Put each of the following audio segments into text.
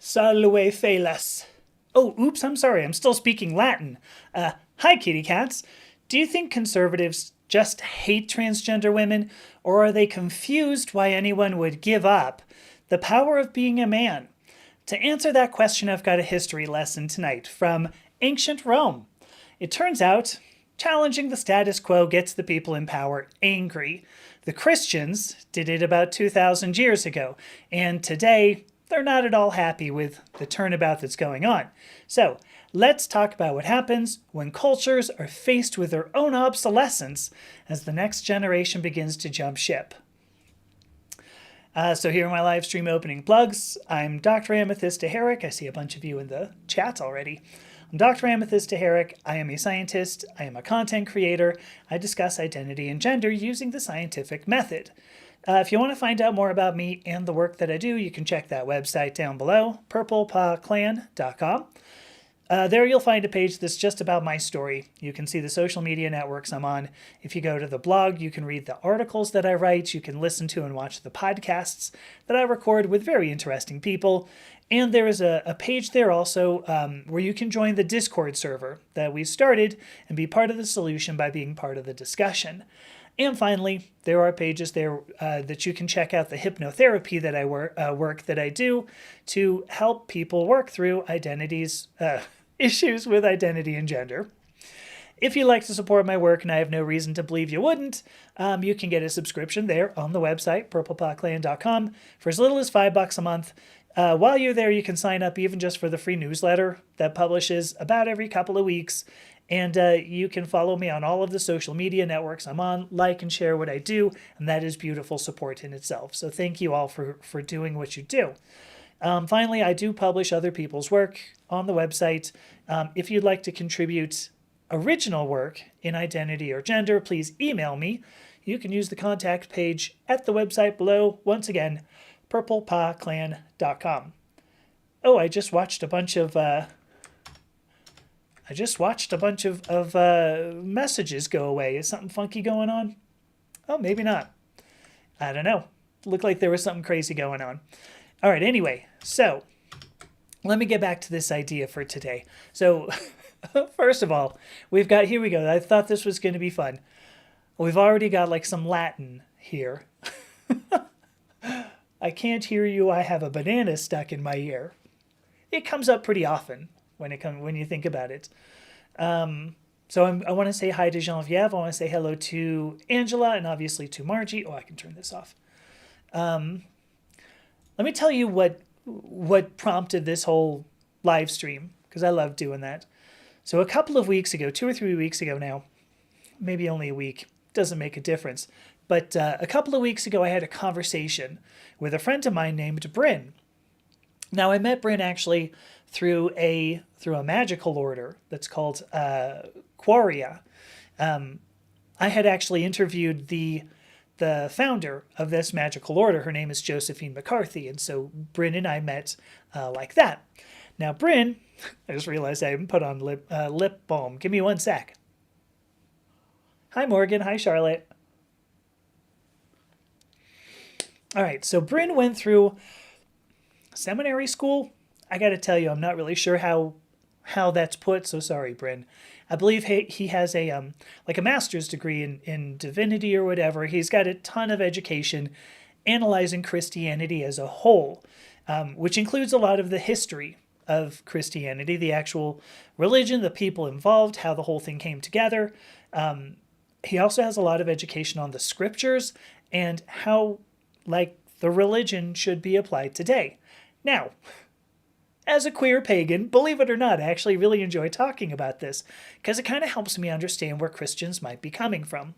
Salve felas. Oh, oops, I'm sorry, I'm still speaking Latin. Hi, kitty cats. Do you think conservatives just hate transgender women, or are they confused why anyone would give up the power of being a man? To answer that question, I've got a history lesson tonight from ancient Rome. It turns out, challenging the status quo gets the people in power angry. The Christians did it about 2,000 years ago, and today they're not at all happy with the turnabout that's going on. So, let's talk about what happens when cultures are faced with their own obsolescence as the next generation begins to jump ship. So here are my live stream opening plugs. I'm Dr. Amethysta Herrick. I see a bunch of you in the chat already. I'm Dr. Amethysta Herrick. I am a scientist. I am a content creator. I discuss identity and gender using the scientific method. If you want to find out more about me and the work that I do, you can check that website down below, purplepawclan.com. There you'll find a page that's just about my story. You can see the social media networks I'm on. If you go to the blog, you can read the articles that I write. You can listen to and watch the podcasts that I record with very interesting people. And there is a page there also where you can join the Discord server that we started and be part of the solution by being part of the discussion. And finally, there are pages there that you can check out the hypnotherapy that I work that I do to help people work through issues with identity and gender. If you'd like to support my work, and I have no reason to believe you wouldn't, you can get a subscription there on the website, purplepawclan.com, for as little as $5 a month. While you're there, you can sign up even just for the free newsletter that publishes about every couple of weeks. And you can follow me on all of the social media networks I'm on, like and share what I do, and that is beautiful support in itself. So thank you all for doing what you do. Finally, I do publish other people's work on the website. If you'd like to contribute original work in identity or gender, please email me. You can use the contact page at the website below. Once again, purplepawclan.com. Oh, I just watched a bunch of messages go away. Is something funky going on? Oh, maybe not. I don't know. Looked like there was something crazy going on. All right, anyway, so let me get back to this idea for today. So first of all, here we go. I thought this was going to be fun. We've already got like some Latin here. I can't hear you. I have a banana stuck in my ear. It comes up pretty often when you think about it. So I want to say hi to Geneviève. I want to say hello to Angela and obviously to Margie. Oh, I can turn this off. Let me tell you what prompted this whole live stream, because I love doing that. So a couple of weeks ago, 2 or 3 weeks ago now, maybe only a week, doesn't make a difference. But a couple of weeks ago, I had a conversation with a friend of mine named Bryn. Now, I met Bryn actually through a magical order that's called Quaria. I had actually interviewed the founder of this magical order. Her name is Josephine McCarthy, and so Bryn and I met like that. Now, Bryn, I just realized I haven't put on lip balm. Give me one sec. Hi, Morgan. Hi, Charlotte. All right, so Bryn went through seminary school. I got to tell you, I'm not really sure how that's put, so sorry, Bryn. I believe he has a master's degree in divinity or whatever. He's got a ton of education analyzing Christianity as a whole, which includes a lot of the history of Christianity, the actual religion, the people involved, how the whole thing came together. He also has a lot of education on the scriptures and how, the religion should be applied today. Now, as a queer pagan, believe it or not, I actually really enjoy talking about this because it kind of helps me understand where Christians might be coming from.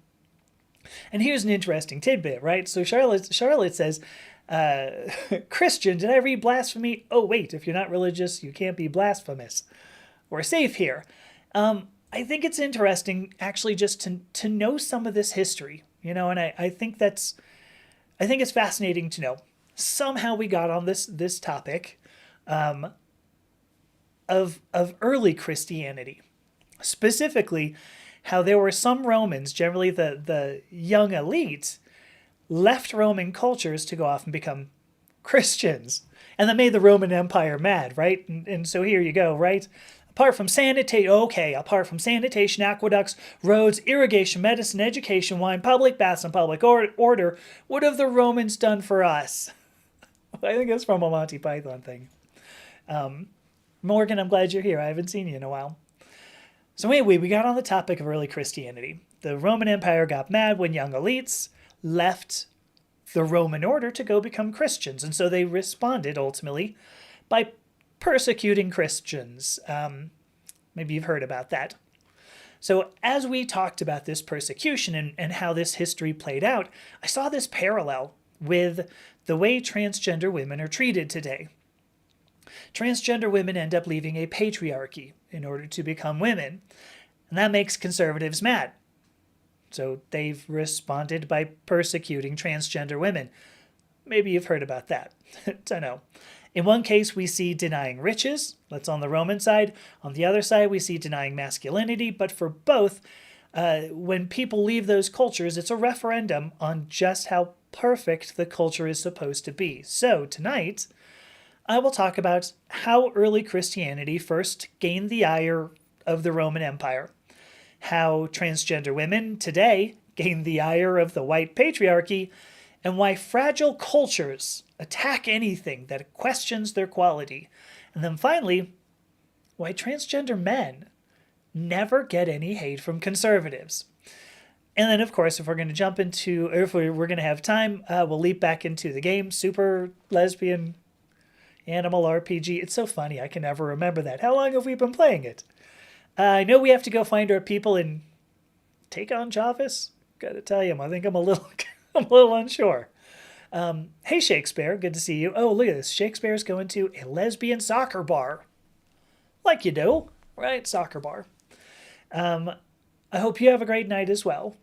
And here's an interesting tidbit, right? So Charlotte says, Christian, did I read blasphemy? Oh, wait, if you're not religious, you can't be blasphemous. We're safe here. I think it's interesting actually just to know some of this history, and I think it's fascinating to know. Somehow we got on this topic of early Christianity, specifically how there were some Romans, generally the young elite, left Roman cultures to go off and become Christians. And that made the Roman Empire mad, right? And so here you go, right? Apart from sanitation, aqueducts, roads, irrigation, medicine, education, wine, public baths, and public order, what have the Romans done for us? I think it's from a Monty Python thing. Morgan, I'm glad you're here. I haven't seen you in a while. So anyway, we got on the topic of early Christianity. The Roman Empire got mad when young elites left the Roman order to go become Christians. And so they responded ultimately by persecuting Christians. Maybe you've heard about that. So as we talked about this persecution and how this history played out, I saw this parallel with the way transgender women are treated today. Transgender women end up leaving a patriarchy in order to become women, and that makes conservatives mad. So they've responded by persecuting transgender women. Maybe you've heard about that. Don't know. In one case, we see denying riches. That's on the Roman side. On the other side, we see denying masculinity. But for both, when people leave those cultures, it's a referendum on just how perfect the culture is supposed to be. So tonight, I will talk about how early Christianity first gained the ire of the Roman Empire, how transgender women today gain the ire of the white patriarchy, and why fragile cultures attack anything that questions their quality. And then finally, why transgender men never get any hate from conservatives. And then, of course, if we're going to jump into, or if we're going to have time, we'll leap back into the game, Super Lesbian Animal RPG. It's so funny, I can never remember that. How long have we been playing it? I know we have to go find our people and take on Javis. Gotta tell you, I think I'm a little unsure. Hey, Shakespeare, good to see you. Oh, look at this. Shakespeare's going to a lesbian soccer bar. Like you do, right? Soccer bar. I hope you have a great night as well.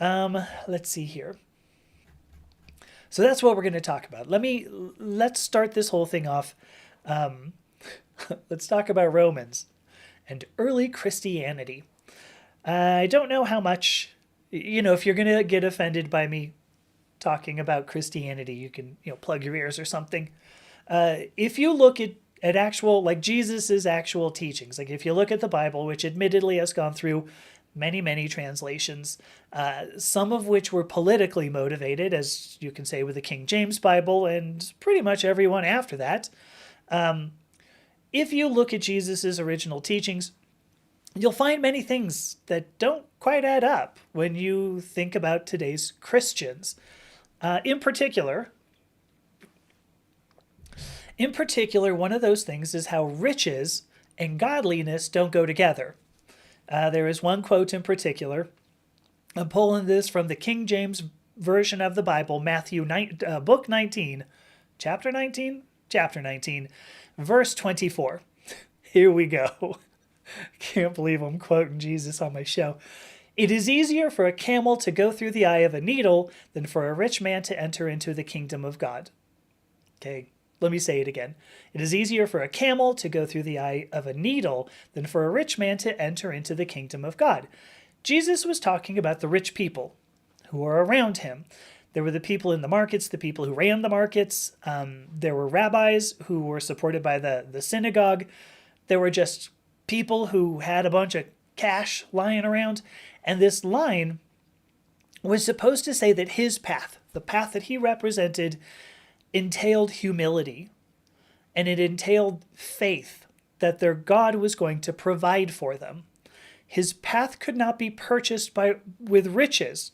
Let's see here. So that's what we're going to talk about. Let's start this whole thing off. Let's talk about Romans and early Christianity. I don't know how much, if you're going to get offended by me talking about Christianity, you can, plug your ears or something. If you look at actual, like Jesus's actual teachings, like if you look at the Bible, which admittedly has gone through many, many translations, some of which were politically motivated, as you can say with the King James Bible and pretty much everyone after that. If you look at Jesus's original teachings, you'll find many things that don't quite add up when you think about today's Christians. In particular, one of those things is how riches and godliness don't go together. There is one quote in particular. I'm pulling this from the King James Version of the Bible, book 19, chapter 19, verse 24. Here we go. Can't believe I'm quoting Jesus on my show. It is easier for a camel to go through the eye of a needle than for a rich man to enter into the kingdom of God. Okay, let me say it again. It is easier for a camel to go through the eye of a needle than for a rich man to enter into the kingdom of God. Jesus was talking about the rich people who were around him. There were the people in the markets, the people who ran the markets. There were rabbis who were supported by the synagogue. There were just people who had a bunch of cash lying around. And this line was supposed to say that his path, the path that he represented, entailed humility. And it entailed faith that their God was going to provide for them. His path could not be purchased with riches.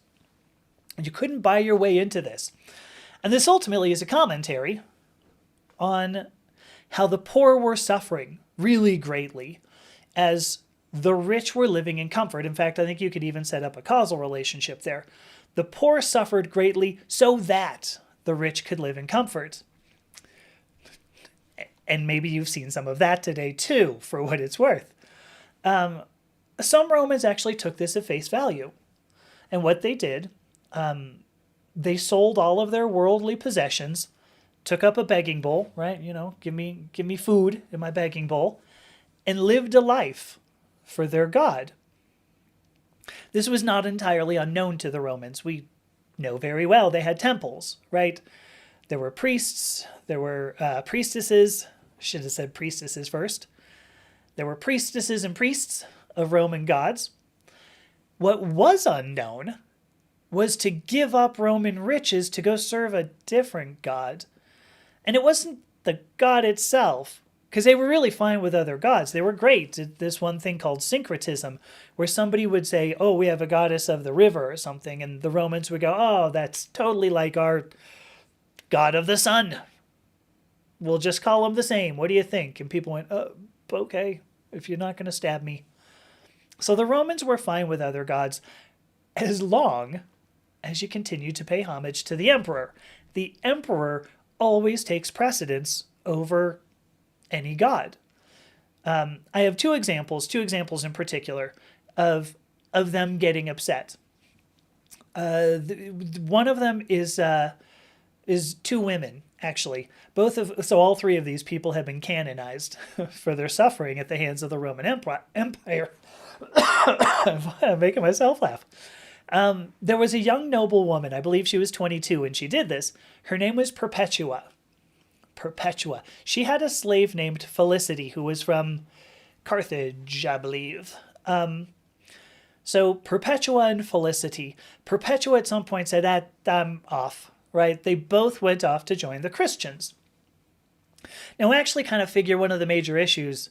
You couldn't buy your way into this. And this ultimately is a commentary on how the poor were suffering really greatly as the rich were living in comfort. In fact, I think you could even set up a causal relationship there. The poor suffered greatly so that the rich could live in comfort. And maybe you've seen some of that today too, for what it's worth. Some Romans actually took this at face value. And what they did, they sold all of their worldly possessions, took up a begging bowl, right? Give me food in my begging bowl, and lived a life for their God. This was not entirely unknown to the Romans. We know very well they had temples, right? There were priests, there were priestesses, should have said priestesses first. There were priestesses and priests of Roman gods. What was unknown was to give up Roman riches to go serve a different god. And it wasn't the god itself, because they were really fine with other gods. They were great at this one thing called syncretism, where somebody would say, oh, we have a goddess of the river or something, and the Romans would go, oh, that's totally like our god of the sun. We'll just call him the same. What do you think? And people went, oh, okay, if you're not going to stab me. So the Romans were fine with other gods as long as you continue to pay homage to the emperor. The emperor always takes precedence over any god. I have two examples in particular of them getting upset. One of them is two women, actually. So all three of these people have been canonized for their suffering at the hands of the Roman Empire. I'm making myself laugh. There was a young noble woman, I believe she was 22 when she did this. Her name was Perpetua. She had a slave named Felicity who was from Carthage, I believe. So Perpetua and Felicity. Perpetua at some point said, I'm off, right? They both went off to join the Christians. Now, I actually kind of figure one of the major issues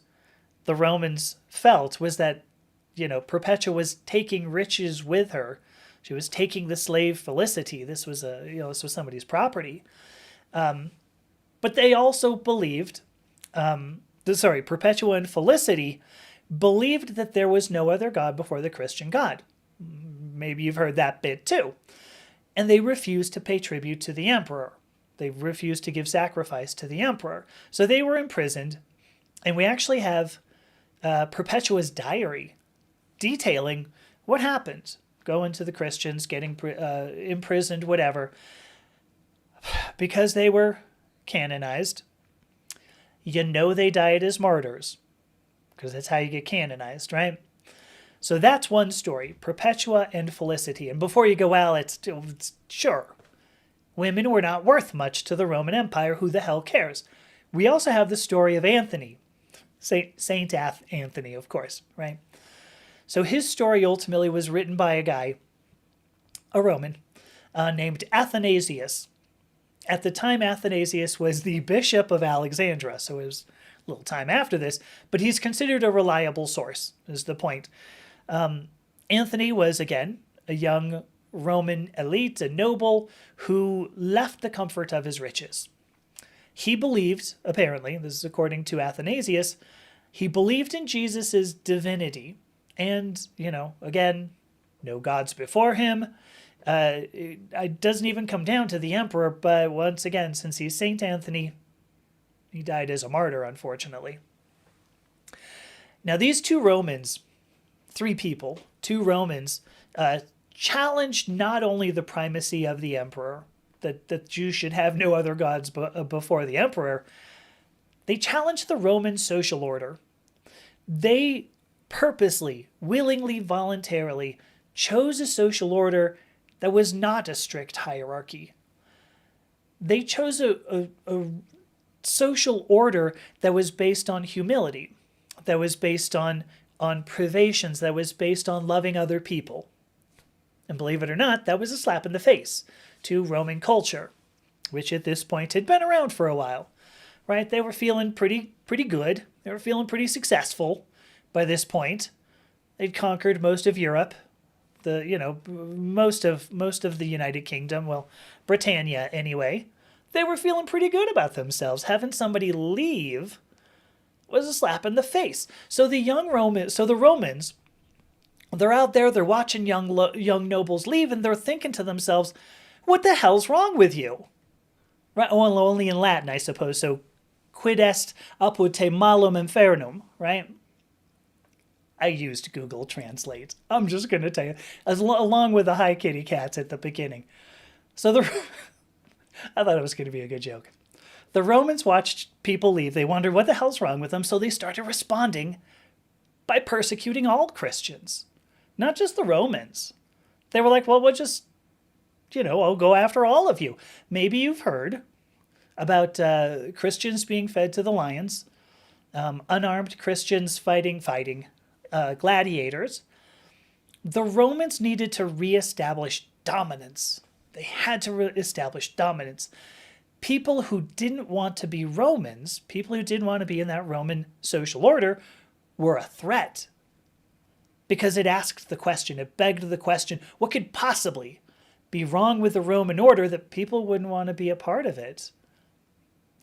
the Romans felt was that, Perpetua was taking riches with her. She was taking the slave Felicity. This was somebody's property. But they also believed, Perpetua and Felicity believed that there was no other god before the Christian God. Maybe you've heard that bit too. And they refused to pay tribute to the emperor. They refused to give sacrifice to the emperor. So they were imprisoned. And we actually have Perpetua's diary detailing what happened. Going to the Christians, getting imprisoned, whatever. Because they were canonized. They died as martyrs. Because that's how you get canonized, right? So that's one story, Perpetua and Felicity. And before you go, well, it's sure. Women were not worth much to the Roman Empire. Who the hell cares? We also have the story of Anthony. Saint Anthony, of course, right? So his story ultimately was written by a guy, a Roman, named Athanasius. At the time, Athanasius was the bishop of Alexandria, so it was a little time after this, but he's considered a reliable source, is the point. Anthony was, again, a young Roman elite, a noble, who left the comfort of his riches. He believed, apparently, this is according to Athanasius, he believed in Jesus' divinity. And, again, no gods before him. It doesn't even come down to the emperor, but once again, since he's Saint Anthony, he died as a martyr, unfortunately. Now, these two Romans, two Romans, challenged not only the primacy of the emperor, that Jews should have no other gods before the emperor, they challenged the Roman social order. They purposely, willingly, voluntarily chose a social order that was not a strict hierarchy. They chose a social order that was based on humility, that was based on privations, that was based on loving other people. And believe it or not, that was a slap in the face to Roman culture, which at this point had been around for a while, right? They were feeling pretty good. They were feeling pretty successful by this point. They'd conquered most of Europe, most of the United Kingdom, well, Britannia anyway. They were feeling pretty good about themselves. Having somebody leave was a slap in the face. So the Romans, they're out there, they're watching young nobles leave, and they're thinking to themselves, what the hell's wrong with you? Right? Well, only in Latin, I suppose. So, quid est apud te malum infernum, right? I used Google Translate. I'm just going to tell you, along with the hi kitty cats at the beginning. So I thought it was going to be a good joke. The Romans watched people leave. They wondered what the hell's wrong with them, so they started responding by persecuting all Christians, not just the Romans. They were like, well, we'll just, I'll go after all of you. Maybe you've heard, about Christians being fed to the lions, unarmed Christians fighting gladiators. The Romans needed to reestablish dominance. They had to reestablish dominance. People who didn't want to be Romans, people who didn't want to be in that Roman social order, were a threat. Because it asked the question, it begged the question, what could possibly be wrong with the Roman order that people wouldn't want to be a part of it?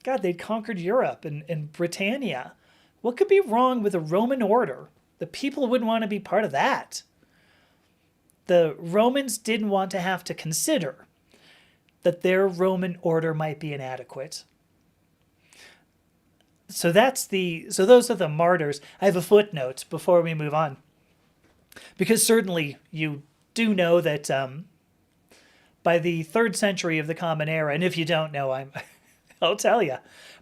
God, they'd conquered Europe and Britannia. What could be wrong with the Roman order? The people wouldn't want to be part of that. The Romans didn't want to have to consider that their Roman order might be inadequate. So those are the martyrs. I have a footnote before we move on. Because certainly you do know that by the 3rd century of the Common Era, and if you don't know, I'll tell you,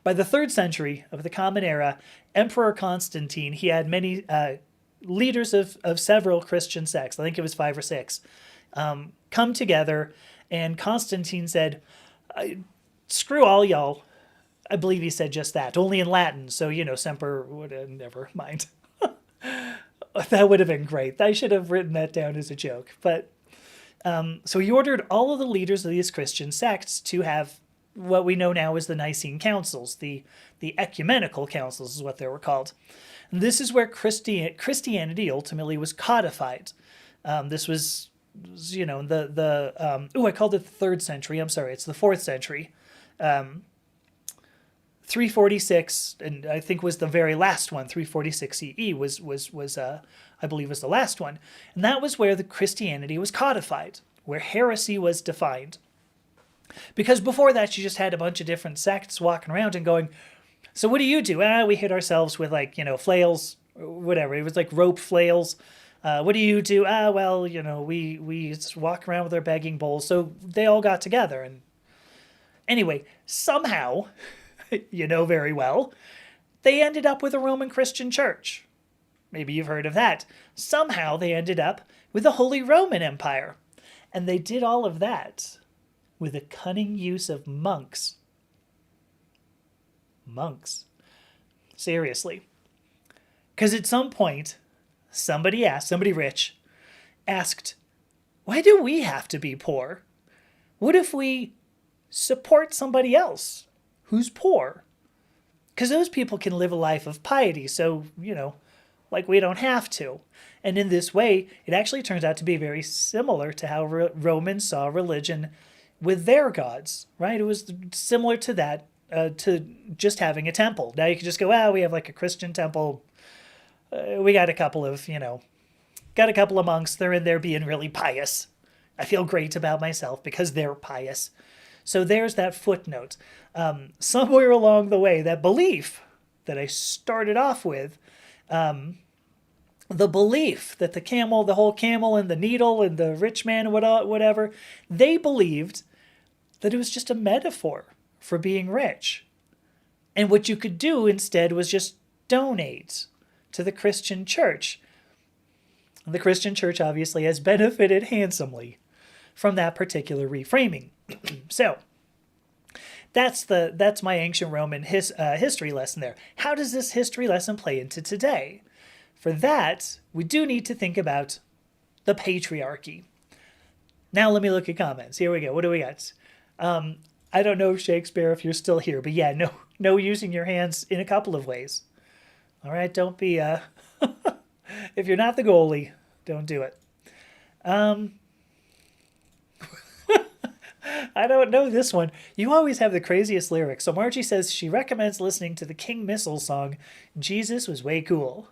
by the 3rd century of the Common Era, Emperor Constantine, he had many leaders of several Christian sects, I think it was 5 or 6, come together, and Constantine said, screw all y'all. I believe he said just that, only in Latin, so, semper would have never mind. That would have been great. I should have written that down as a joke. But so he ordered all of the leaders of these Christian sects to have what we know now as the Nicene Councils. The ecumenical councils is what they were called. And this is where Christianity ultimately was codified. This was, I called it the 3rd century. I'm sorry, it's the 4th century. 346, and I think was the very last one. 346 CE was I believe was the last one, and that was where the Christianity was codified, where heresy was defined. Because before that, you just had a bunch of different sects walking around and going, so what do you do? We hit ourselves with flails, whatever. It was like rope flails. What do you do? We just walk around with our begging bowls. So they all got together, and anyway, somehow, very well, they ended up with a Roman Christian church. Maybe you've heard of that. Somehow they ended up with the Holy Roman Empire. And they did all of that with a cunning use of monks. Monks. Seriously. Because at some point, somebody rich, asked, why do we have to be poor? What if we support somebody else who's poor? Because those people can live a life of piety, so, we don't have to. And in this way, it actually turns out to be very similar to how Romans saw religion with their gods, right? It was similar to that, to just having a temple. Now you can just go, we have a Christian temple. We got a couple of monks. They're in there being really pious. I feel great about myself because they're pious. So there's that footnote. Somewhere along the way, that belief that I started off with, the belief that the whole camel and the needle and the rich man, whatever, they believed that it was just a metaphor for being rich. And what you could do instead was just donate to the Christian church. The Christian church obviously has benefited handsomely from that particular reframing. So that's my ancient Roman history lesson there. How does this history lesson play into today? For that, we do need to think about the patriarchy. Now let me look at comments. Here we go. What do we got? I don't know, Shakespeare, if you're still here, but yeah, no using your hands in a couple of ways. All right, don't be if you're not the goalie, don't do it. I don't know this one. You always have the craziest lyrics. So Margie says she recommends listening to the King Missile song, Jesus Was Way Cool.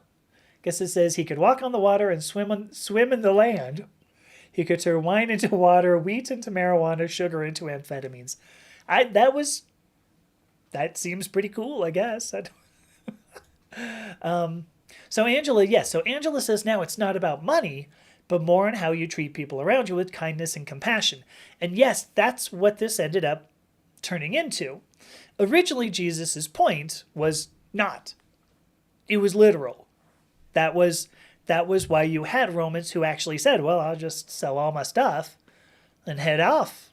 Guess it says he could walk on the water and swim in the land. He could turn wine into water, wheat into marijuana, sugar into amphetamines. That seems pretty cool, I guess. So Angela says now it's not about money, but more on how you treat people around you with kindness and compassion. And yes, that's what this ended up turning into. Originally, Jesus' point was not. It was literal. That was why you had Romans who actually said, well, I'll just sell all my stuff and head off,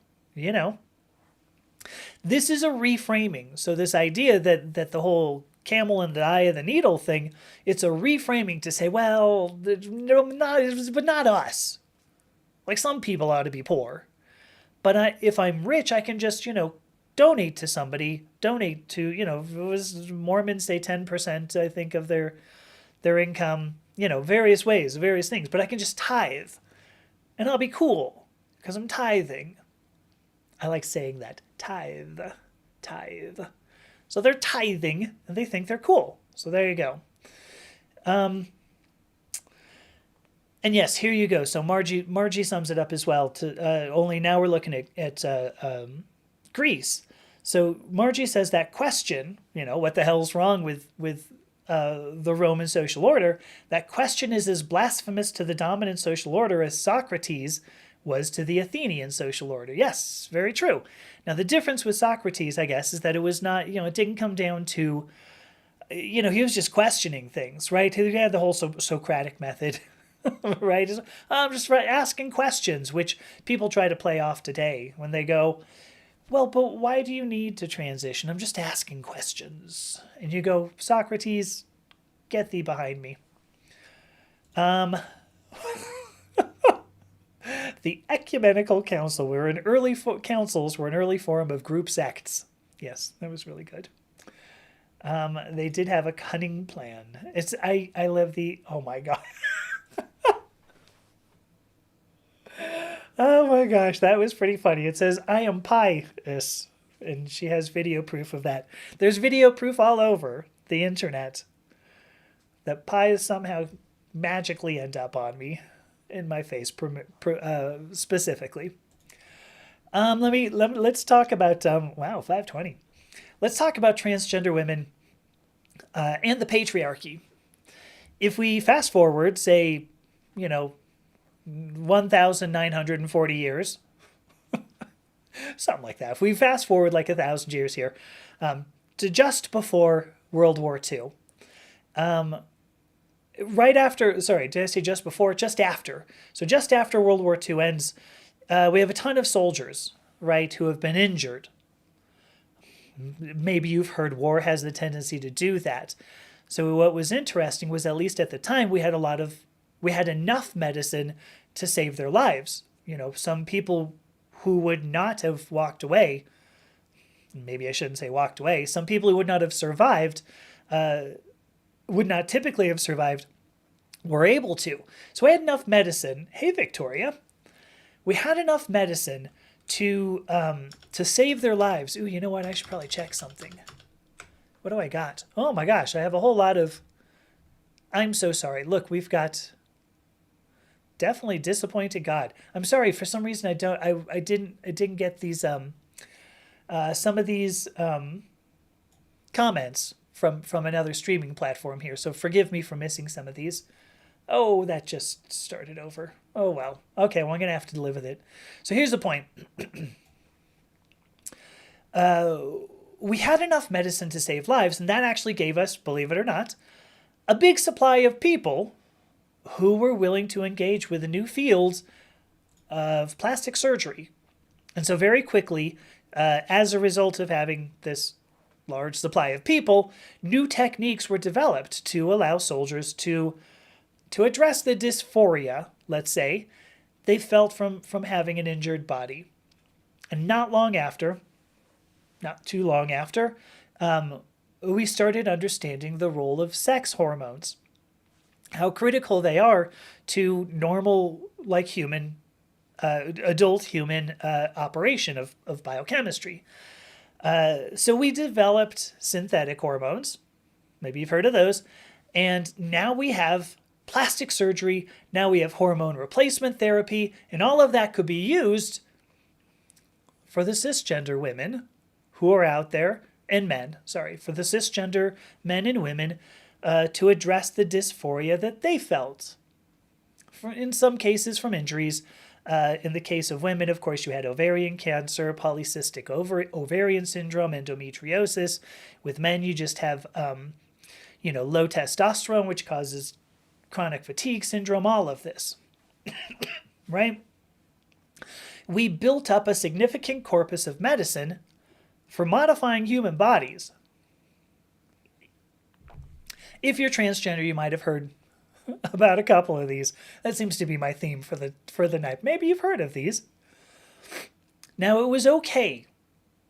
This is a reframing. So this idea that the whole camel in the eye of the needle thing, it's a reframing to say, well, but not us. Like, some people ought to be poor. But if I'm rich, I can just, donate to somebody, donate to, Mormons say 10%, I think, of their income, various ways, various things. But I can just tithe, and I'll be cool because I'm tithing. I like saying that. Tithe. Tithe. So they're tithing, and they think they're cool. So there you go. And yes, here you go. So Margie sums it up as well. Only now we're looking at Greece. So Margie says that question, what the hell's wrong with the Roman social order? That question is as blasphemous to the dominant social order as Socrates was to the Athenian social order. Yes, very true. Now the difference with Socrates, I guess, is that it was not, it didn't come down to, he was just questioning things, right? He had the whole Socratic method. Right? I'm just asking questions, which people try to play off today when they go, well, but why do you need to transition? I'm just asking questions. And you go, Socrates, get thee behind me. The ecumenical council councils were an early form of group sects. Yes, that was really good. They did have a cunning plan. I love oh my God. Oh my gosh, that was pretty funny. It says, I am pious, and she has video proof of that. There's video proof all over the internet that pies somehow magically end up on me, in my face specifically. Let's talk about, wow, 520. Let's talk about transgender women and the patriarchy. If we fast forward, say, 1,940 years, something like that. If we fast forward like 1,000 years here, to just before World War II, right after, sorry, did I say just before? Just after. So just after World War II ends, we have a ton of soldiers, right, who have been injured. Maybe you've heard war has the tendency to do that. So what was interesting was, at least at the time, we had enough medicine to save their lives. Some people who would not have walked away, maybe I shouldn't say walked away, some people who would not have survived, would not typically have survived, were able to. So we had enough medicine. Hey, Victoria. We had enough medicine to save their lives. Ooh, you know what? I should probably check something. What do I got? Oh my gosh, I have a whole lot of... I'm so sorry. Look, we've got... Definitely disappointed God. I'm sorry, for some reason I didn't get these some of these comments from another streaming platform here. So forgive me for missing some of these. Oh, that just started over. Oh well. Okay, well, I'm gonna have to live with it. So here's the point. We had enough medicine to save lives, and that actually gave us, believe it or not, a big supply of people who were willing to engage with the new fields of plastic surgery. And so very quickly, as a result of having this large supply of people, new techniques were developed to allow soldiers to address the dysphoria, let's say, they felt from having an injured body. And not too long after, we started understanding the role of sex hormones, how critical they are to normal, like human, adult human operation of biochemistry. So we developed synthetic hormones. Maybe you've heard of those. And now we have plastic surgery. Now we have hormone replacement therapy. And all of that could be used for the cisgender women who are out there, and men, sorry, for the cisgender men and women to address the dysphoria that they felt. In some cases from injuries. In the case of women, of course, you had ovarian cancer, polycystic ovarian syndrome, endometriosis. With men, you just have, low testosterone, which causes chronic fatigue syndrome, all of this, right? We built up a significant corpus of medicine for modifying human bodies. If you're transgender, you might have heard about a couple of these. That seems to be my theme for the night. Maybe you've heard of these. Now, it was okay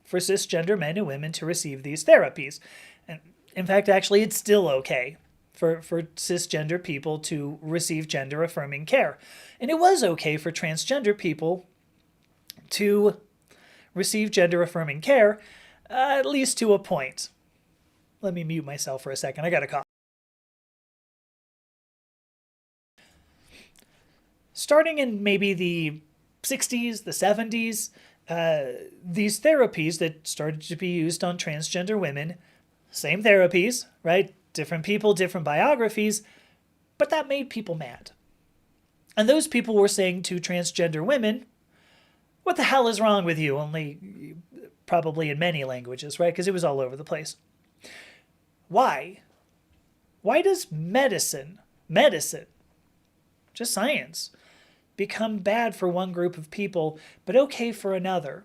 for cisgender men and women to receive these therapies. And in fact, actually, it's still okay for cisgender people to receive gender-affirming care. And it was okay for transgender people to receive gender-affirming care, at least to a point. Let me mute myself for a second. I got a cough. Starting in maybe the 60s, the 70s, these therapies that started to be used on transgender women, same therapies, right? Different people, different biographies, but that made people mad. And those people were saying to transgender women, what the hell is wrong with you? Only probably in many languages, right? Because it was all over the place. Why? Why does medicine, just science, become bad for one group of people, but okay for another?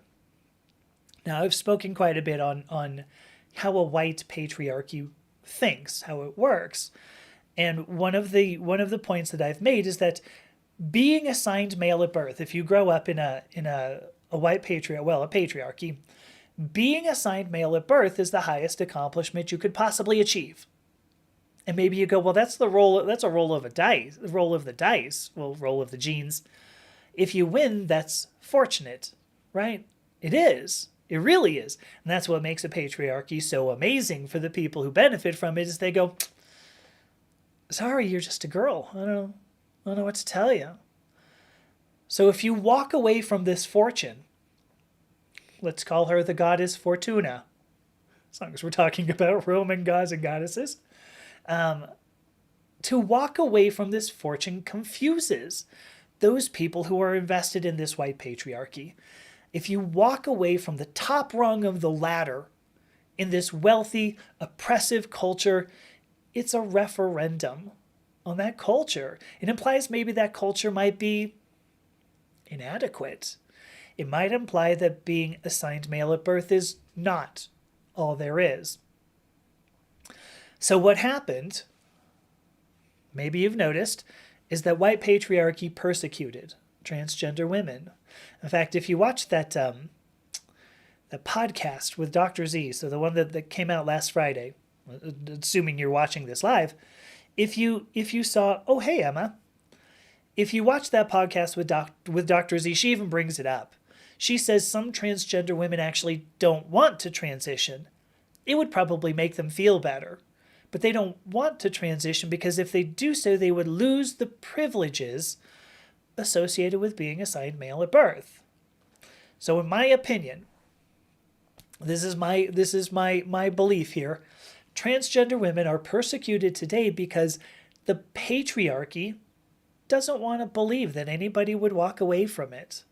Now, I've spoken quite a bit on how a white patriarchy thinks, how it works. And one of the points that I've made is that being assigned male at birth, if you grow up in a white patriarchy, being assigned male at birth is the highest accomplishment you could possibly achieve. And maybe you go, well, that's a roll of the dice, roll of the genes. If you win, that's fortunate, right? It is. It really is. And that's what makes a patriarchy so amazing for the people who benefit from it, is they go, sorry, you're just a girl. I don't know what to tell you. So if you walk away from this fortune, let's call her the goddess Fortuna, as long as we're talking about Roman gods and goddesses, to walk away from this fortune confuses those people who are invested in this white patriarchy. If you walk away from the top rung of the ladder in this wealthy, oppressive culture, it's a referendum on that culture. It implies maybe that culture might be inadequate. It might imply that being assigned male at birth is not all there is. So what happened, maybe you've noticed, is that white patriarchy persecuted transgender women. In fact, if you watch that podcast with Dr. Z, so the one that came out last Friday, assuming you're watching this live, if you saw, oh, hey, Emma, if you watch that podcast with Dr. Z, she even brings it up. She says some transgender women actually don't want to transition. It would probably make them feel better. But they don't want to transition because if they do so, they would lose the privileges associated with being assigned male at birth. So in my opinion, this is my belief here, transgender women are persecuted today because the patriarchy doesn't want to believe that anybody would walk away from it.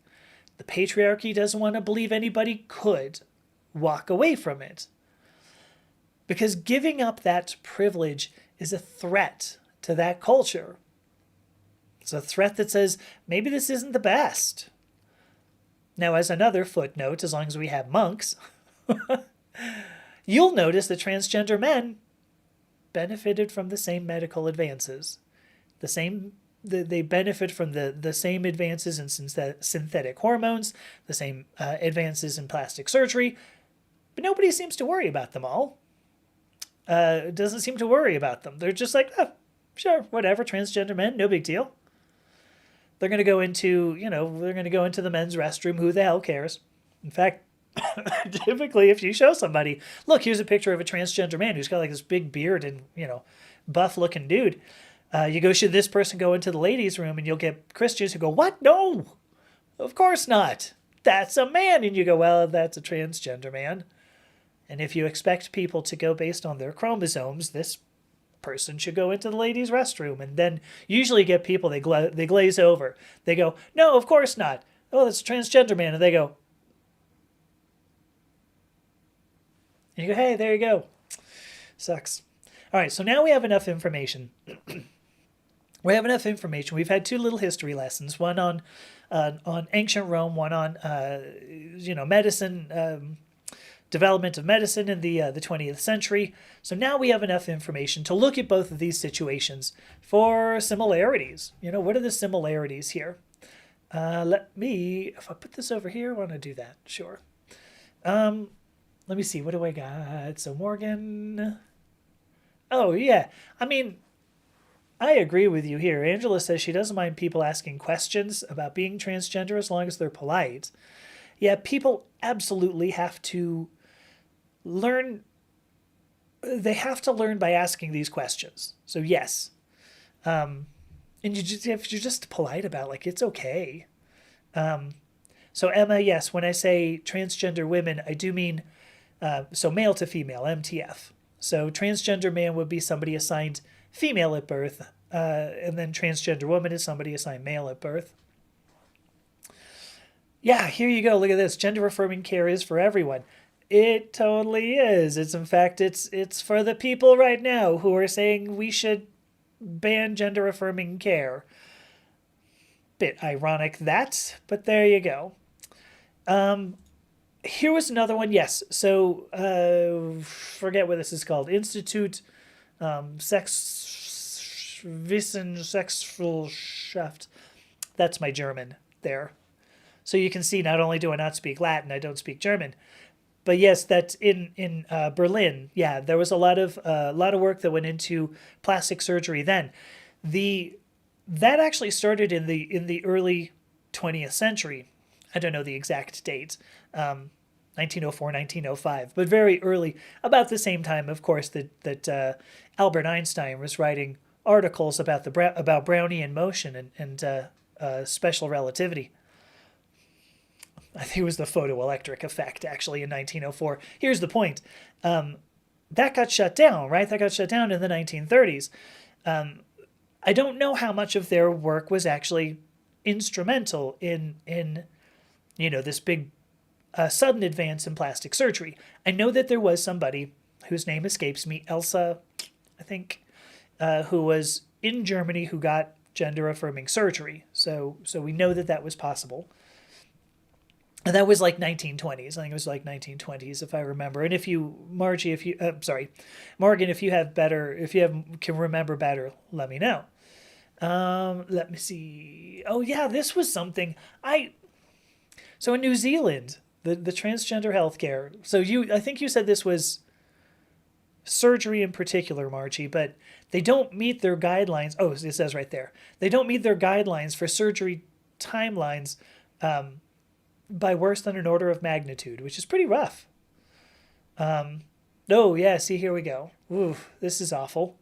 The patriarchy doesn't want to believe anybody could walk away from it. Because giving up that privilege is a threat to that culture. It's a threat that says, maybe this isn't the best. Now, as another footnote, as long as we have monks, you'll notice that transgender men benefited from the same medical advances. They benefit from the same advances in synthetic hormones, the same advances in plastic surgery, but nobody seems to worry about them all. Doesn't seem to worry about them. They're just like, oh, sure, whatever, transgender men, no big deal. They're going to go into, the men's restroom. Who the hell cares? In fact, typically if you show somebody, look, here's a picture of a transgender man who's got like this big beard and, buff looking dude. You go, should this person go into the ladies' room? And you'll get Christians who go, what? No, of course not. That's a man. And you go, well, that's a transgender man. And if you expect people to go based on their chromosomes, this person should go into the ladies' restroom. And then usually get people, they glaze over. They go, no, of course not. Oh, that's a transgender man. And they go, and you go, hey, there you go. Sucks. All right, so now we have enough information. We have enough information. We've had 2 little history lessons, one on ancient Rome, one on, medicine, development of medicine in the 20th century. So now we have enough information to look at both of these situations for similarities. What are the similarities here? If I put this over here, I want to do that. Sure. Let me see. What do I got? So Morgan. Oh, yeah. I agree with you here. Angela says she doesn't mind people asking questions about being transgender as long as they're polite. Yeah, people absolutely have to learn. They have to learn by asking these questions. So yes. And if you're just polite about it's okay. So Emma, yes, when I say transgender women, I do mean so male to female, MTF. So transgender man would be somebody assigned female at birth, and then transgender woman is somebody assigned male at birth. Yeah, here you go. Look at this. Gender affirming care is for everyone. It totally is. It's for the people right now who are saying we should ban gender affirming care. Bit ironic that, but there you go. Here was another one. Yes. So, forget what this is called. Institute, Sexwissenschaft. That's my German there. So you can see, not only do I not speak Latin, I don't speak German. But yes, that's in Berlin. Yeah, there was a lot of work that went into plastic surgery then. That actually started in the early 20th century. I don't know the exact date, 1904, 1905, but very early, about the same time, of course, that Albert Einstein was writing articles about Brownian motion and special relativity. I think it was the photoelectric effect, actually, in 1904. Here's the point. That got shut down, right? That got shut down in the 1930s. I don't know how much of their work was actually instrumental in this big sudden advance in plastic surgery. I know that there was somebody whose name escapes me, Elsa, I think, who was in Germany who got gender affirming surgery. So we know that was possible. And that was 1920s. I think it was 1920s, if I remember. And Morgan, if you can remember better, let me know. Let me see. Oh yeah, this was something so in New Zealand, the transgender healthcare. So I think you said this was surgery in particular, Margie, but they don't meet their guidelines. Oh, it says right there. They don't meet their guidelines for surgery timelines, by worse than an order of magnitude, which is pretty rough. See, here we go. Ooh, this is awful.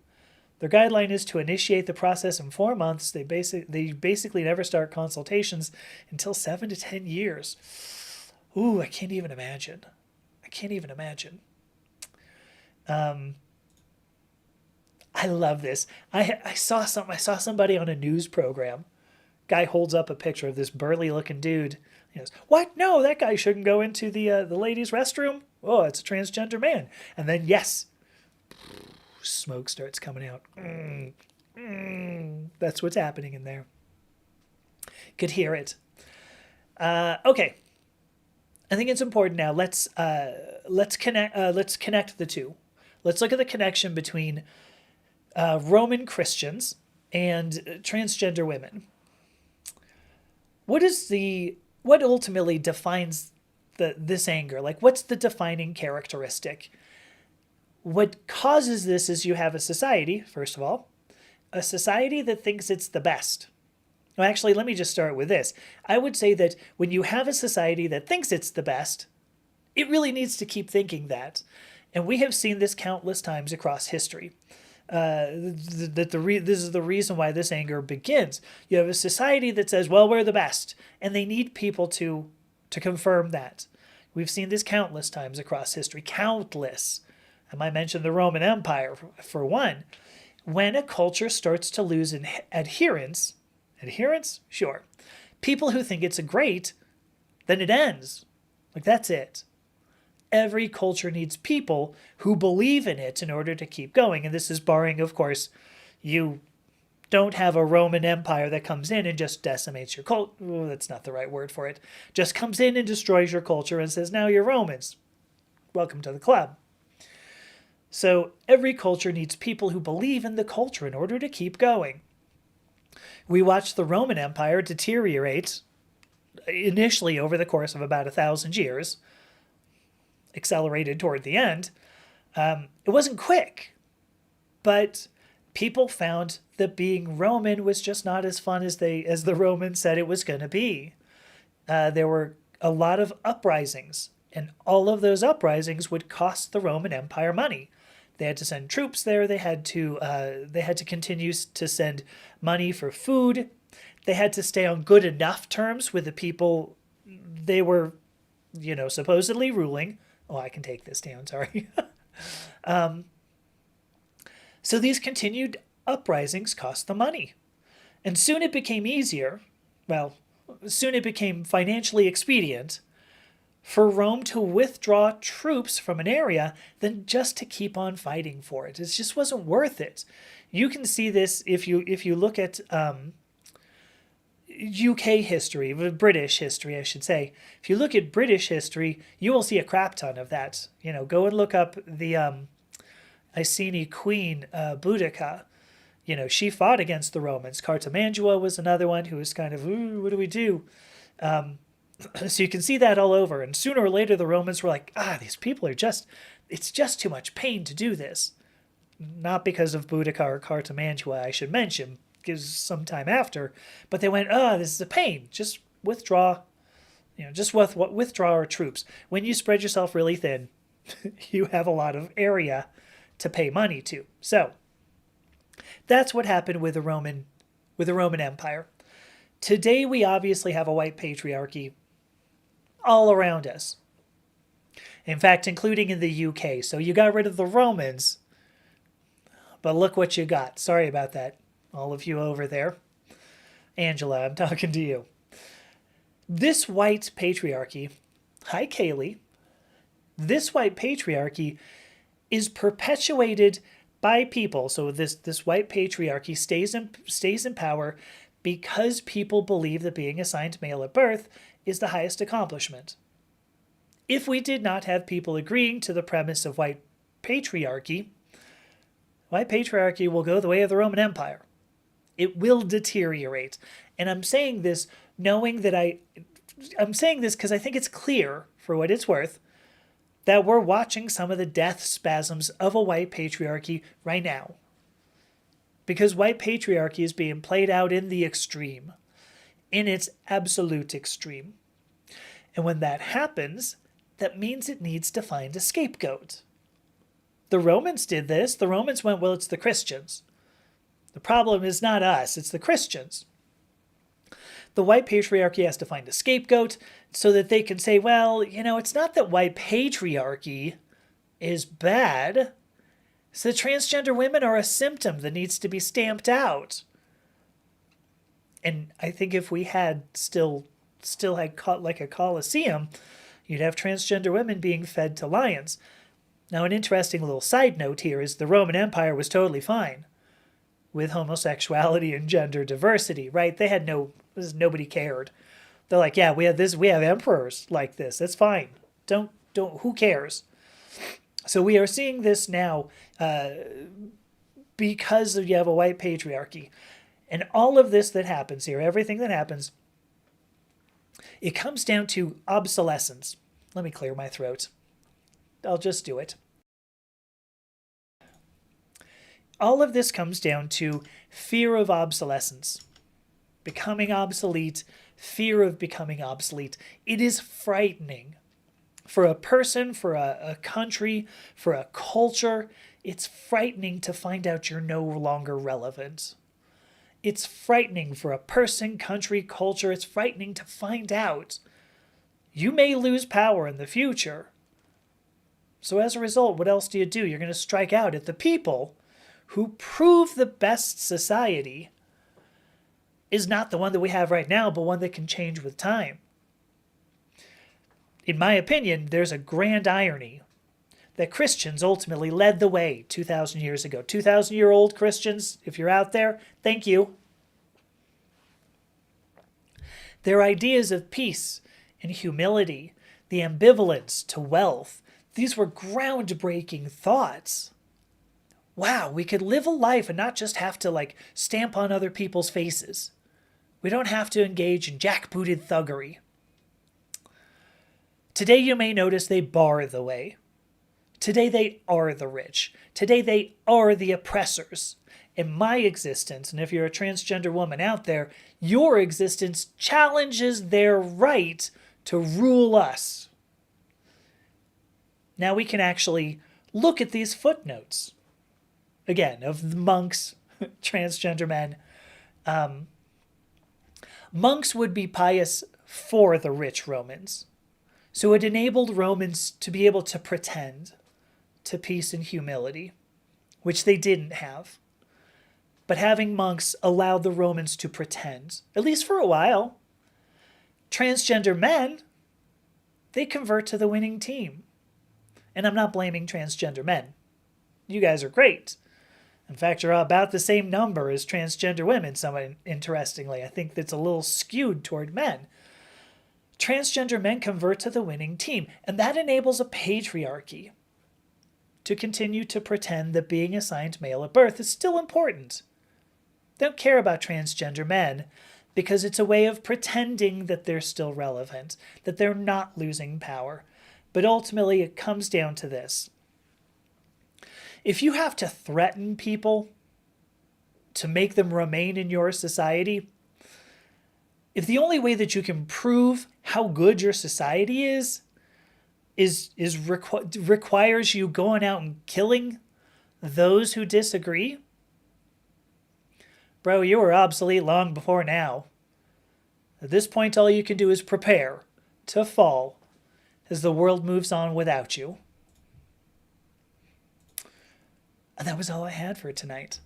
Their guideline is to initiate the process in 4 months. They basically never start consultations until 7 to 10 years. Ooh, I can't even imagine. I love this. I saw somebody on a news program. Guy holds up a picture of this burly looking dude. He goes, "What? No, that guy shouldn't go into the ladies' restroom. Oh, it's a transgender man." And then yes, smoke starts coming out. That's what's happening in there. Could hear it. Okay. I think it's important now. Let's connect the two. Let's look at the connection between Roman Christians and transgender women. What ultimately defines this anger? What's the defining characteristic? What causes this is you have a society, first of all, a society that thinks it's the best. Well, actually, let me just start with this. I would say that when you have a society that thinks it's the best, it really needs to keep thinking that. And we have seen this countless times across history. This is the reason why this anger begins. You have a society that says, well, we're the best, and they need people to confirm that. We've seen this countless times across history. Countless. I might mention the Roman Empire, for one. When a culture starts to lose adherence, sure. People who think it's great, then it ends. That's it. Every culture needs people who believe in it in order to keep going. And this is barring, of course, you don't have a Roman Empire that comes in and just decimates your culture. Oh, that's not the right word for it. Just comes in and destroys your culture and says, now you're Romans. welcome to the club. So every culture needs people who believe in the culture in order to keep going. We watched the Roman Empire deteriorate initially over the course of about 1,000 years, accelerated toward the end. It wasn't quick, but people found that being Roman was just not as fun as the Romans said it was going to be. There were a lot of uprisings, and all of those uprisings would cost the Roman Empire money. They had to send troops there. They had to continue to send money for food. They had to stay on good enough terms with the people they were, supposedly ruling. Oh, I can take this down. Sorry. So these continued uprisings cost them money, and soon it became easier. Well, soon it became financially expedient for Rome to withdraw troops from an area than just to keep on fighting for it. It just wasn't worth it. You can see this if you look at UK history, British history, I should say. If you look at British history, you will see a crap ton of that. Go and look up the Iceni queen, Boudica. She fought against the Romans. Cartimandua was another one who was kind of, ooh, what do we do? So you can see that all over. And sooner or later, the Romans were like, these people are it's just too much pain to do this. Not because of Boudica or Cartimandua, I should mention, because sometime after. But they went, this is a pain. Just withdraw, withdraw our troops. When you spread yourself really thin, you have a lot of area to pay money to. So that's what happened with the Roman Empire. Today, we obviously have a white patriarchy all around us. In fact, including in the UK. So you got rid of the Romans, but look what you got. Sorry about that, all of you over there. Angela, I'm talking to you. This white patriarchy, hi Kaylee, this white patriarchy is perpetuated by people. So this white patriarchy stays in power because people believe that being assigned male at birth is the highest accomplishment. If we did not have people agreeing to the premise of white patriarchy will go the way of the Roman Empire. It will deteriorate. And I'm saying this knowing that I'm saying this because I think it's clear, for what it's worth, that we're watching some of the death spasms of a white patriarchy right now. Because white patriarchy is being played out in the extreme, in its absolute extreme. And when that happens, that means it needs to find a scapegoat. The Romans did this. The Romans went, well, it's the Christians. The problem is not us, it's the Christians. The white patriarchy has to find a scapegoat so that they can say, well, it's not that white patriarchy is bad. It's that transgender women are a symptom that needs to be stamped out. And I think if we had still had caught like a coliseum, you'd have transgender women being fed to lions. Now, an interesting little side note here is the Roman Empire was totally fine with homosexuality and gender diversity, right? They had nobody cared. They're like, yeah, we have emperors like this. That's fine. Don't, who cares? So we are seeing this now because you have a white patriarchy. And all of this that happens here, everything that happens, it comes down to obsolescence. Let me clear my throat. I'll just do it. All of this comes down to fear of obsolescence. Becoming obsolete, fear of becoming obsolete. It is frightening. For a person, for a country, for a culture, it's frightening to find out you're no longer relevant. It's frightening for a person, country, culture. It's frightening to find out you may lose power in the future. So as a result, what else do? You're going to strike out at the people who prove the best society is not the one that we have right now, but one that can change with time. In my opinion, there's a grand irony that Christians ultimately led the way 2,000 years ago. 2,000-year-old Christians, if you're out there, thank you. Their ideas of peace and humility, the ambivalence to wealth, These were groundbreaking thoughts. Wow, we could live a life and not just have to like stamp on other people's faces. We don't have to engage in jackbooted thuggery. Today you may notice they bar the way. Today they are the rich. Today they are the oppressors. In my existence, and if you're a transgender woman out there, your existence challenges their right to rule us. Now we can actually look at these footnotes. Again, of the monks, transgender men. Monks would be pious for the rich Romans. So it enabled Romans to be able to pretend to peace and humility, which they didn't have. But having monks allowed the Romans to pretend, at least for a while. Transgender men, they convert to the winning team. And I'm not blaming transgender men. You guys are great. In fact, you're about the same number as transgender women, somewhat interestingly. I think that's a little skewed toward men. Transgender men convert to the winning team, and that enables a patriarchy to continue to pretend that being assigned male at birth is still important. They don't care about transgender men because it's a way of pretending that they're still relevant, that they're not losing power. But ultimately, it comes down to this. If you have to threaten people to make them remain in your society, if the only way that you can prove how good your society requires you going out and killing those who disagree, bro, you were obsolete long before now. At this point, all you can do is prepare to fall as the world moves on without you. And that was all I had for tonight.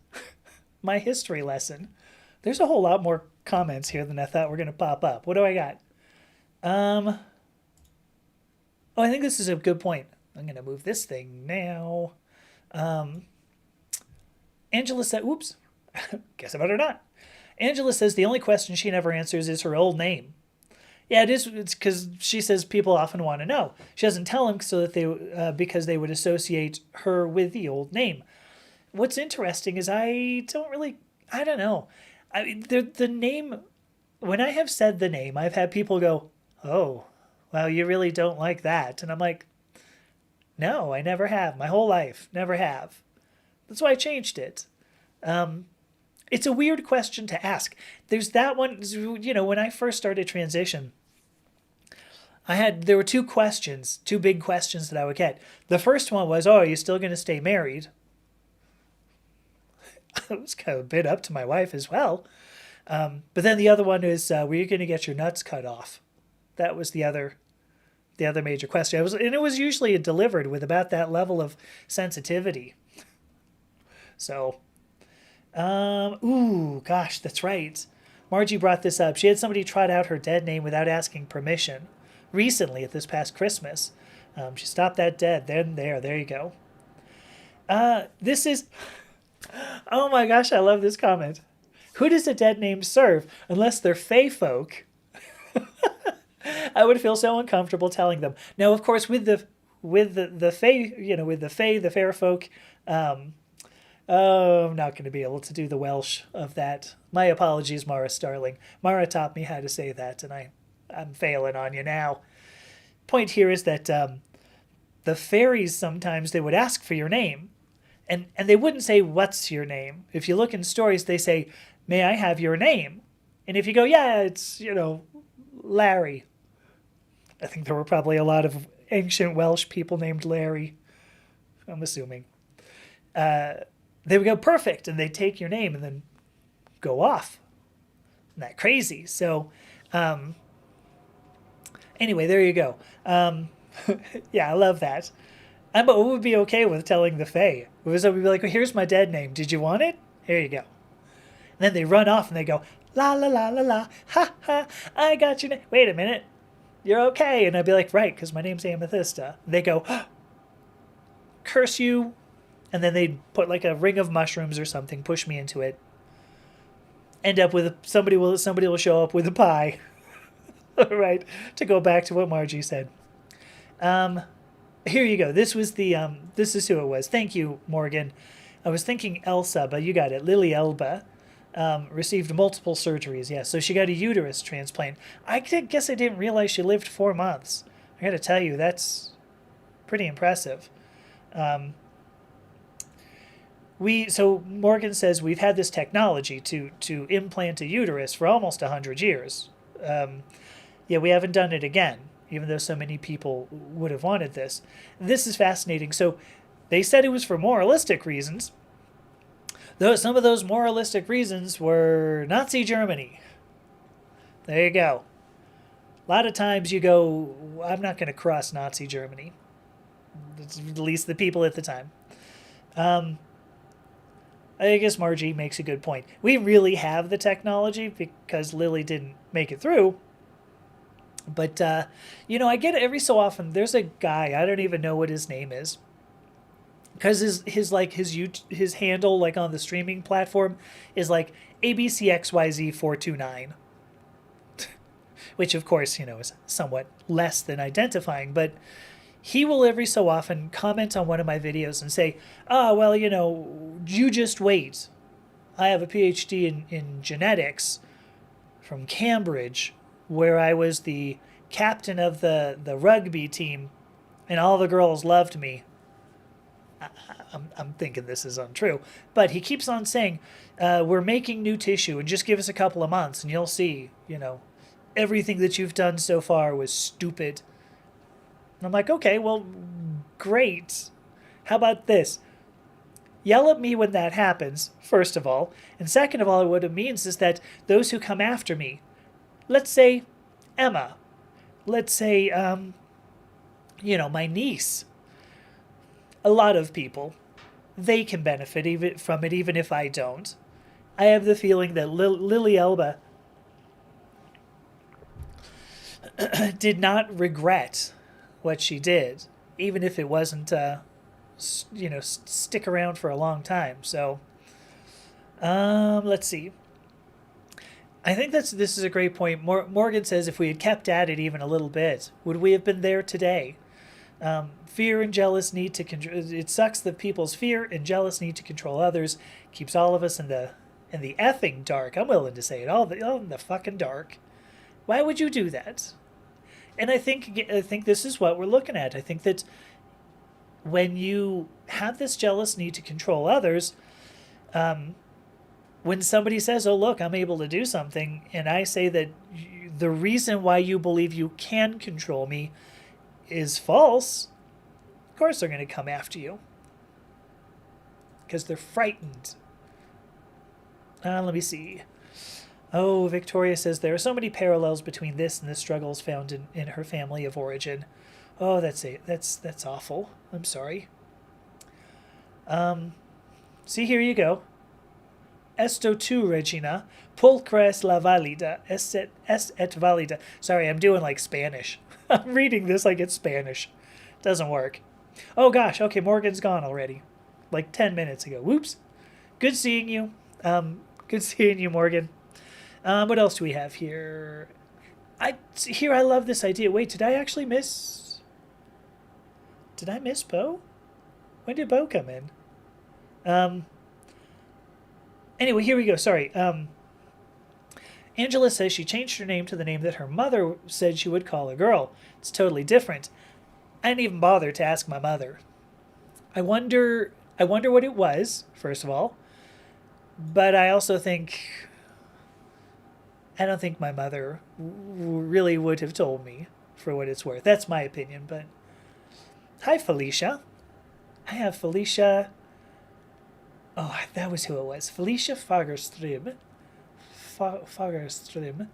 My history lesson. There's a whole lot more comments here than I thought were going to pop up. What do I got? Oh, I think this is a good point. I'm going to move this thing now. Angela said, oops, guess I better not. Angela says the only question she never answers is her old name. Yeah, it is. It's because she says people often want to know. She doesn't tell them so that because they would associate her with the old name. What's interesting is I don't know. The name, when I have said the name, I've had people go, oh, well, you really don't like that. And I'm like, no, I never have. My whole life, never have. That's why I changed it. It's a weird question to ask. There's that one, when I first started transition, there were two big questions that I would get. The first one was, oh, are you still going to stay married? It was kind of a bit up to my wife as well. But then the other one is, were you going to get your nuts cut off? That was the other major question. It was usually delivered with about that level of sensitivity. So, ooh, gosh, that's right. Margie brought this up. She had somebody trot out her dead name without asking permission recently at this past Christmas. She stopped that dead. There you go. This is, oh my gosh, I love this comment. Who does a dead name serve unless they're fae folk? I would feel so uncomfortable telling them. Now, of course, with the fae, with the fae, the fair folk, I'm not going to be able to do the Welsh of that. My apologies, Mara Starling. Mara taught me how to say that, and I'm failing on you now. Point here is that the fairies sometimes they would ask for your name, and they wouldn't say, what's your name? If you look in stories, they say, may I have your name? And if you go, yeah, it's, Larry. I think there were probably a lot of ancient Welsh people named Larry, I'm assuming. They would go, perfect, and they'd take your name and then go off. Isn't that crazy? So, anyway, there you go. Yeah, I love that. But what would be okay with telling the fae? Would somebody be like, well, here's my dead name. Did you want it? Here you go. And then they run off and they go, la, la, la, la, la, ha, ha, I got your name. Wait a minute. You're okay. And I'd be like, right, because my name's Amethysta. And they go, curse you. And then they'd put like a ring of mushrooms or something, push me into it. End up with somebody will show up with a pie. Right, to go back to what Margie said. Here you go. This was the this is who it was. Thank you, Morgan. I was thinking Elsa, but you got it. Lily Elba received multiple surgeries. Yeah, so she got a uterus transplant. I guess I didn't realize she lived 4 months. I got to tell you, that's pretty impressive. Um, so Morgan says we've had this technology to implant a uterus for almost 100 years. Um, yeah, we haven't done it again, even though so many people would have wanted this. This is fascinating. So they said it was for moralistic reasons. Though some of those moralistic reasons were Nazi Germany. There you go. A lot of times you go, I'm not going to cross Nazi Germany. At least the people at the time. I guess Margie makes a good point. We really have the technology because Lily didn't make it through. But, I get it every so often. There's a guy, I don't even know what his name is. Because his handle, like on the streaming platform, is like ABCXYZ429. Which, of course, is somewhat less than identifying. But he will every so often comment on one of my videos and say, well, you just wait. I have a Ph.D. in genetics from Cambridge, where I was the captain of the rugby team, and all the girls loved me. I'm thinking this is untrue. But he keeps on saying, we're making new tissue, and just give us a couple of months, and you'll see, everything that you've done so far was stupid. And I'm like, okay, well, great. How about this? Yell at me when that happens, first of all. And second of all, what it means is that those who come after me, let's say Emma, let's say, my niece, a lot of people, they can benefit from it even if I don't. I have the feeling that Lily Elba did not regret what she did, even if it wasn't, stick around for a long time. So, let's see. I think this is a great point. Morgan says if we had kept at it even a little bit, would we have been there today? Fear and jealous need to control. It sucks that people's fear and jealous need to control others keeps all of us in the effing dark. I'm willing to say it, all in the fucking dark. Why would you do that? And I think this is what we're looking at. I think that when you have this jealous need to control others, when somebody says, oh, look, I'm able to do something, and I say that the reason why you believe you can control me is false, of course they're going to come after you. Because they're frightened. Let me see. Oh, Victoria says there are so many parallels between this and the struggles found in her family of origin. Oh, that's awful. I'm sorry. See, here you go. Esto tu, Regina. Pulcres la valida. Es et valida. Sorry, I'm doing like Spanish. I'm reading this like it's Spanish. Doesn't work. Oh gosh, okay, Morgan's gone already. Like 10 minutes ago. Whoops. Good seeing you. Good seeing you, Morgan. What else do we have here? I love this idea. Wait, did I actually miss... Did I miss Bo? When did Bo come in? Anyway, here we go. Sorry. Angela says she changed her name to the name that her mother said she would call a girl. It's totally different. I didn't even bother to ask my mother. I wonder what it was, first of all. But I also think... I don't think my mother really would have told me, for what it's worth. That's my opinion, but... Hi, Felicia. I have Felicia... Oh, that was who it was. Felicia Fagerström. Fagerström.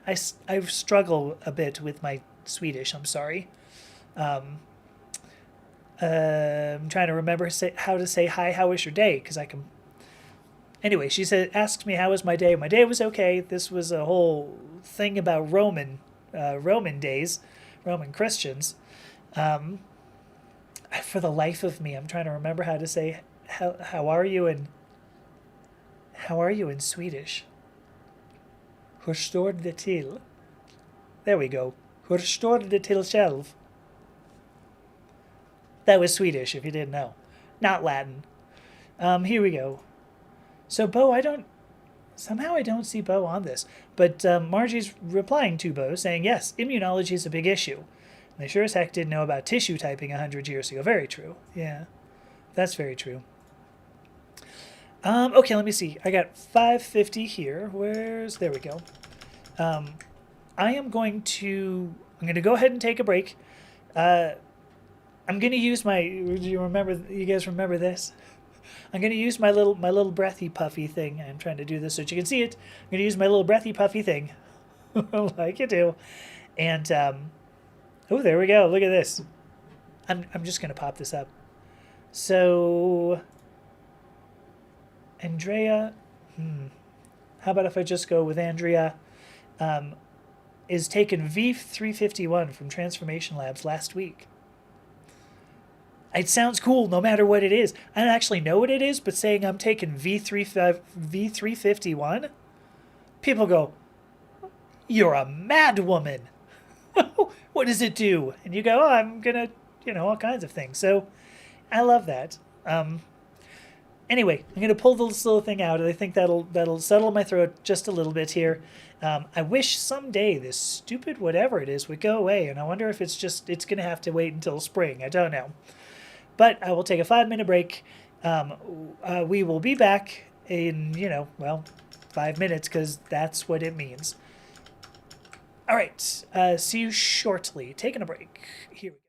I struggle a bit with my Swedish, I'm sorry. I'm trying to remember how to say hi, how was your day? Because I can... Anyway, she asks me how was my day. My day was okay. This was a whole thing about Roman days, Roman Christians. For the life of me, I'm trying to remember how to say how are you in Swedish. Hur står det till? There we go. Hur står det till själv? That was Swedish, if you didn't know. Not Latin. Here we go. So Bo, somehow I don't see Bo on this. But Margie's replying to Bo, saying, yes, immunology is a big issue. And they sure as heck didn't know about tissue typing 100 years ago. Very true. Yeah, that's very true. Okay, let me see. I got 550 here. There we go. I'm going to go ahead and take a break. I'm going to use my, you guys remember this? I'm going to use my little breathy puffy thing. I'm trying to do this so that you can see it. I'm going to use my little breathy puffy thing, like you do. And, oh, there we go. Look at this. I'm just going to pop this up. So, Andrea, how about if I just go with Andrea, is taken V351 from Transformation Labs last week. It sounds cool no matter what it is. I don't actually know what it is, but saying I'm taking V351, people go, you're a mad woman. What does it do? And you go, oh, I'm going to, all kinds of things. So I love that. Anyway, I'm going to pull this little thing out, and I think that'll settle my throat just a little bit here. I wish someday this stupid whatever it is would go away, and I wonder if it's going to have to wait until spring. I don't know. But I will take a 5-minute break. We will be back in, 5 minutes, because that's what it means. All right. See you shortly. Taking a break. Here we go.